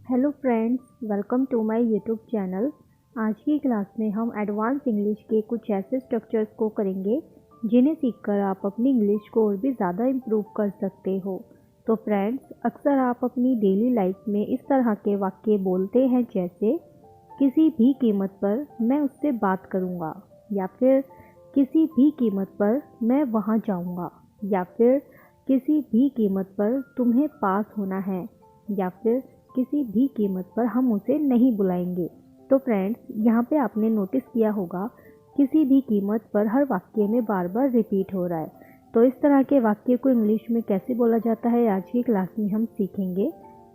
Hello friends, welcome to my YouTube channel. आज की class में हम एडवांस इंग्लिश के कुछ ऐसे स्ट्रक्चर्स को करेंगे जिन्हें सीखकर आप अपनी इंग्लिश को और भी ज़्यादा इम्प्रूव कर सकते हो। तो फ्रेंड्स, अक्सर आप अपनी डेली लाइफ में इस तरह के वाक्य बोलते हैं जैसे किसी भी कीमत पर मैं उससे बात करूँगा, या फिर किसी भी कीमत पर मैं वहाँ जाऊँगा, या फिर किसी भी कीमत पर तुम्हें पास होना है, या फिर किसी भी कीमत पर हम उसे नहीं बुलाएंगे। तो फ्रेंड्स, यहाँ पे आपने नोटिस किया होगा किसी भी कीमत पर हर वाक्य में बार बार रिपीट हो रहा है। तो इस तरह के वाक्य को इंग्लिश में कैसे बोला जाता है आज की क्लास में हम सीखेंगे।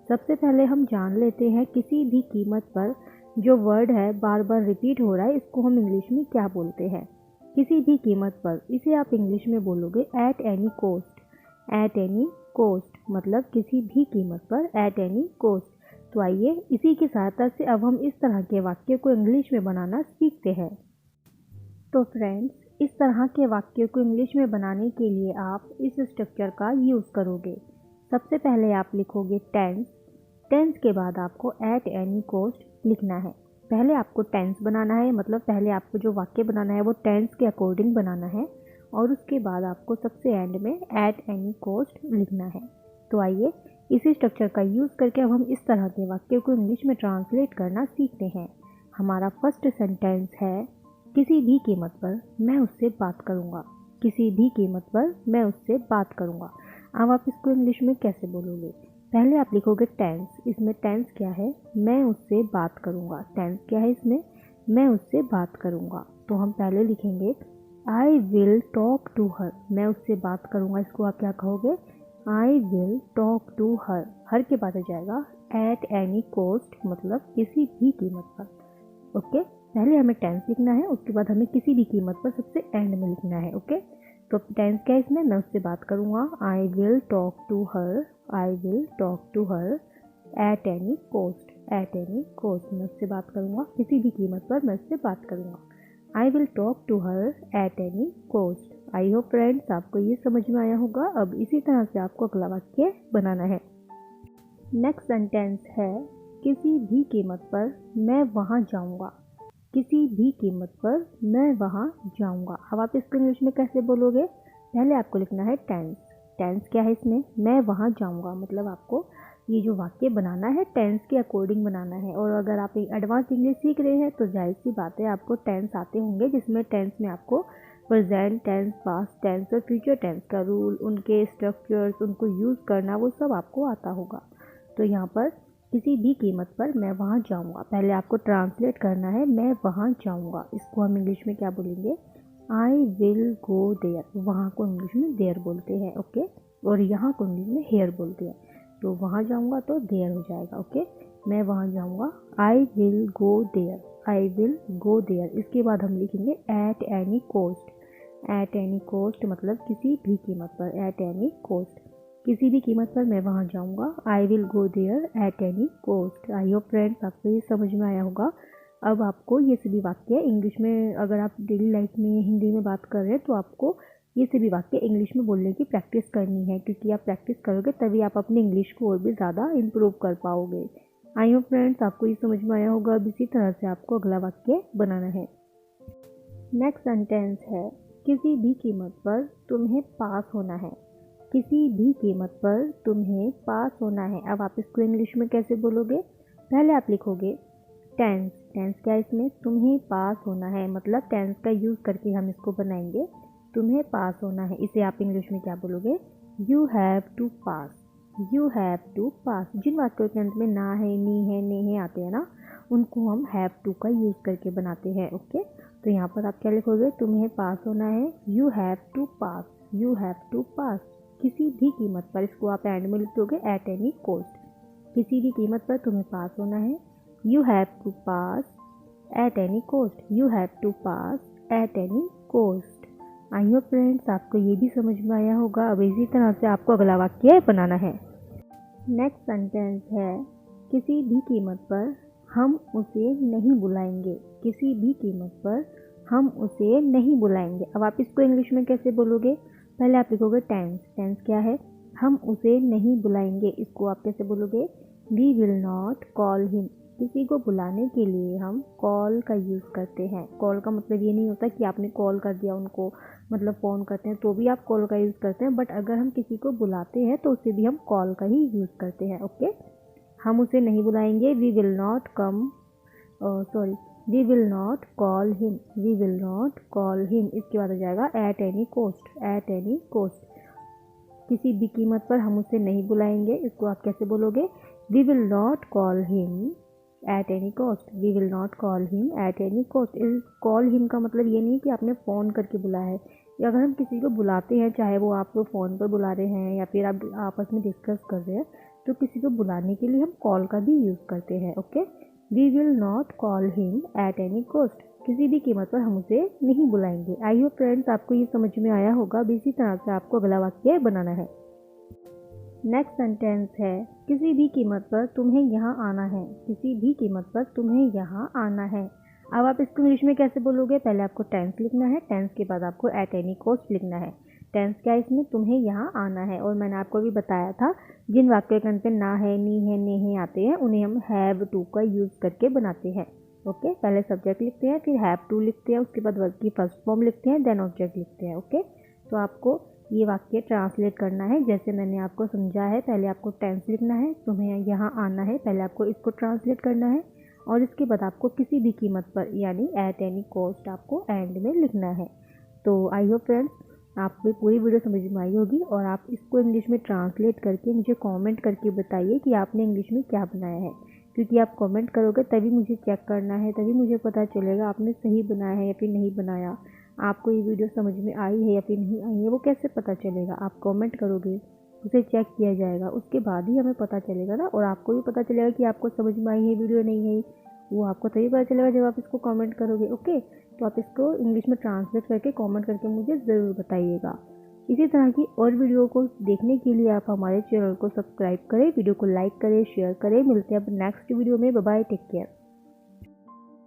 सबसे पहले हम जान लेते हैं किसी भी कीमत पर जो वर्ड है बार बार रिपीट हो रहा है, इसको हम इंग्लिश में क्या बोलते हैं। किसी भी कीमत पर, इसे आप इंग्लिश में बोलोगे at any cost. At any cost मतलब किसी भी कीमत पर, एट एनी कोस्ट। तो आइए इसी की सहायता से अब हम इस तरह के वाक्य को इंग्लिश में बनाना सीखते हैं। तो फ्रेंड्स, इस तरह के वाक्य को इंग्लिश में बनाने के लिए आप इस स्ट्रक्चर का यूज़ करोगे। सबसे पहले आप लिखोगे टेंस। टेंस के बाद आपको एट एनी कोस्ट लिखना है। पहले आपको टेंस बनाना है, मतलब पहले आपको जो वाक्य बनाना है वो टेंस के अकॉर्डिंग बनाना है, और उसके बाद आपको सबसे एंड में एट एनी कोस्ट लिखना है। तो आइए इसी स्ट्रक्चर का यूज़ करके अब हम इस तरह के वाक्य को इंग्लिश में ट्रांसलेट करना सीखते हैं। हमारा फर्स्ट सेंटेंस है, किसी भी कीमत पर मैं उससे बात करूँगा। किसी भी कीमत पर मैं उससे बात करूँगा। अब आप इसको इंग्लिश में कैसे बोलोगे? पहले आप लिखोगे टेंस। इसमें टेंस क्या है? मैं उससे बात करूँगा। टेंस क्या है इसमें? मैं उससे बात करूँगा। तो हम पहले लिखेंगे I will talk to her. मैं उससे बात करूँगा, इसको आप क्या कहोगे? I will talk to her. Her के बाद आ जाएगा एट एनी कोस्ट, मतलब किसी भी कीमत पर। ओके, पहले हमें टेंस लिखना है, उसके बाद हमें किसी भी कीमत पर सबसे एंड में लिखना है। ओके, तो टेंस क्या है इसमें? मैं उससे बात करूँगा। I will talk to her. I will talk to her at any cost. At any cost, मैं उससे बात करूँगा, किसी भी कीमत पर मैं उससे बात करूँगा। I will talk to her at any cost. I hope friends आपको ये समझ में आया होगा। अब इसी तरह से आपको अगला वाक्य बनाना है। नेक्स्ट सेंटेंस है, किसी भी कीमत पर मैं वहाँ जाऊँगा। किसी भी कीमत पर मैं वहाँ जाऊँगा। अब आप इसको इंग्लिश में कैसे बोलोगे? पहले आपको लिखना है टेंस। टेंस क्या है इसमें? मैं वहाँ जाऊँगा। मतलब आपको ये जो वाक्य बनाना है टेंस के अकॉर्डिंग बनाना है। और अगर आप एडवांस इंग्लिश सीख रहे हैं तो जाहिर सी बात है आपको टेंस आते होंगे, जिसमें टेंस में आपको प्रेजेंट टेंस, पास्ट टेंस और फ्यूचर टेंस का रूल, उनके स्ट्रक्चर्स, उनको यूज़ करना, वो सब आपको आता होगा। तो यहाँ पर किसी भी कीमत पर मैं वहाँ जाऊँगा, पहले आपको ट्रांसलेट करना है मैं वहाँ जाऊँगा। इसको हम इंग्लिश में क्या बोलेंगे? I will go there. वहाँ को इंग्लिश में देयर बोलते हैं। ओके, और यहाँ को इंग्लिश में हेयर बोलते हैं। तो वहाँ जाऊँगा तो देयर हो जाएगा। ओके, मैं वहाँ जाऊँगा, I will go there. I will go there. इसके बाद हम लिखेंगे at any cost. At any cost मतलब किसी भी कीमत पर। एट एनी कोस्ट, किसी भी कीमत पर मैं वहाँ जाऊँगा। I will go there at any cost. I hope friends आपको ये समझ में आया होगा। अब आपको ये सभी वाक्य इंग्लिश में, अगर आप डेली लाइफ में हिंदी में बात कर रहे हैं तो आपको ये सभी वाक्य इंग्लिश में बोलने की प्रैक्टिस करनी है, क्योंकि आप प्रैक्टिस करोगे तभी आप अपनी इंग्लिश को और भी ज़्यादा इम्प्रूव कर पाओगे। आई होप फ्रेंड्स आपको ये समझ में आया होगा। अब इसी तरह से आपको अगला वाक्य बनाना है। नेक्स्ट सेंटेंस है, किसी भी कीमत पर तुम्हें पास होना है। किसी भी कीमत पर तुम्हें पास होना है। अब आप इसको इंग्लिश में कैसे बोलोगे? पहले आप लिखोगे टेंस। टेंस क्या है इसमें? तुम्हें पास होना है, मतलब टेंस का यूज़ करके हम इसको बनाएंगे। तुम्हें पास होना है, इसे आप इंग्लिश में क्या बोलोगे? You have to pass. You have to pass. जिन वाक्यों के अंत में ना है, नी है, ने है आते हैं ना, उनको हम हैव टू का यूज़ करके बनाते हैं। ओके, तो यहाँ पर आप क्या लिखोगे? तुम्हें पास होना है, you have to pass. You have to pass किसी भी कीमत पर। इसको आप एंड में लिख दोगे एट एनी कोस्ट। किसी भी कीमत पर तुम्हें पास होना है, you have to pass at any cost. You have to pass at any cost. I hope friends आपको ये भी समझ में आया होगा। अब इसी तरह से आपको अगला वाक्य बनाना है। नेक्स्ट सेंटेंस है, किसी भी कीमत पर हम उसे नहीं बुलाएंगे। किसी भी कीमत पर हम उसे नहीं बुलाएंगे। अब आप इसको इंग्लिश में कैसे बोलोगे? पहले आप लिखोगे टेंस। टेंस क्या है? हम उसे नहीं बुलाएंगे। इसको आप कैसे बोलोगे? We will not call him. किसी को बुलाने के लिए हम कॉल का यूज़ करते हैं। कॉल का मतलब ये नहीं होता कि आपने कॉल कर दिया उनको, मतलब फ़ोन करते हैं तो भी आप कॉल का यूज़ करते हैं, बट अगर हम किसी को बुलाते हैं तो उसे भी हम कॉल का ही यूज़ करते हैं। ओके, हम उसे नहीं बुलाएंगे। We will not come, sorry, we will not call him, we will not call him. इसके बाद हो जाएगा at any cost, at any cost. किसी भी कीमत पर हम उसे नहीं बुलाएंगे। इसको आप कैसे बोलोगे? We will not call him at any cost, we will not call him at any cost. Call him का मतलब ये नहीं कि आपने फ़ोन करके बुलाया है। या अगर हम किसी को बुलाते हैं, चाहे वो आपको फ़ोन पर बुला रहे हैं या फिर आप आपस में डिस्कस कर रहे हैं, तो किसी को बुलाने के लिए हम कॉल का भी यूज़ करते हैं। Okay, we will not call him at any cost. किसी भी कीमत पर हम उसे नहीं बुलाएंगे। आई होप फ्रेंड्स आपको ये समझ में आया होगा। अब इसी तरह से आपको अगला वाक्य बनाना है। नेक्स्ट सेंटेंस है, किसी भी कीमत पर तुम्हें यहाँ आना है। किसी भी कीमत पर तुम्हें यहाँ आना है। अब आप इसको इंग्लिश में कैसे बोलोगे? पहले आपको टेंस लिखना है, टेंस के बाद आपको एट एनी कॉस्ट लिखना है। टेंस क्या है इसमें? तुम्हें यहाँ आना है। और मैंने आपको भी बताया था, जिन वाक्य के अंत पे ना है, नी है, ने है आते हैं उन्हें हम हैव टू का यूज़ करके बनाते हैं। ओके, पहले सब्जेक्ट लिखते हैं, फिर हैव टू लिखते हैं, उसके बाद वर्ब की फर्स्ट फॉर्म लिखते हैं, देन ऑब्जेक्ट लिखते हैं। ओके, तो आपको ये वाक्य ट्रांसलेट करना है जैसे मैंने आपको समझा है। पहले आपको टेंस लिखना है, तुम्हें यहाँ आना है, पहले आपको इसको ट्रांसलेट करना है, और इसके बाद आपको किसी भी कीमत पर यानी एट एनी कॉस्ट आपको एंड में लिखना है। तो आई होप फ्रेंड्स आपको पूरी वीडियो समझ में आई होगी, और आप इसको इंग्लिश में ट्रांसलेट करके मुझे कमेंट करके बताइए कि आपने इंग्लिश में क्या बनाया है। क्योंकि आप कमेंट करोगे तभी मुझे चेक करना है, तभी मुझे पता चलेगा आपने सही बनाया है या फिर नहीं बनाया। आपको ये वीडियो समझ में आई है या फिर नहीं आई है वो कैसे पता चलेगा? आप कमेंट करोगे, उसे चेक किया जाएगा, उसके बाद ही हमें पता चलेगा ना। और आपको भी पता चलेगा कि आपको समझ में आई है वीडियो, नहीं आई, वो आपको तभी पता चलेगा जब आप इसको कमेंट करोगे। ओके, तो आप इसको इंग्लिश में ट्रांसलेट करके कमेंट करके मुझे ज़रूर बताइएगा। इसी तरह की और वीडियो को देखने के लिए आप हमारे चैनल को सब्सक्राइब करें, वीडियो को लाइक करें, शेयर करें। मिलते हैं अब नेक्स्ट वीडियो में। Bye bye, take care.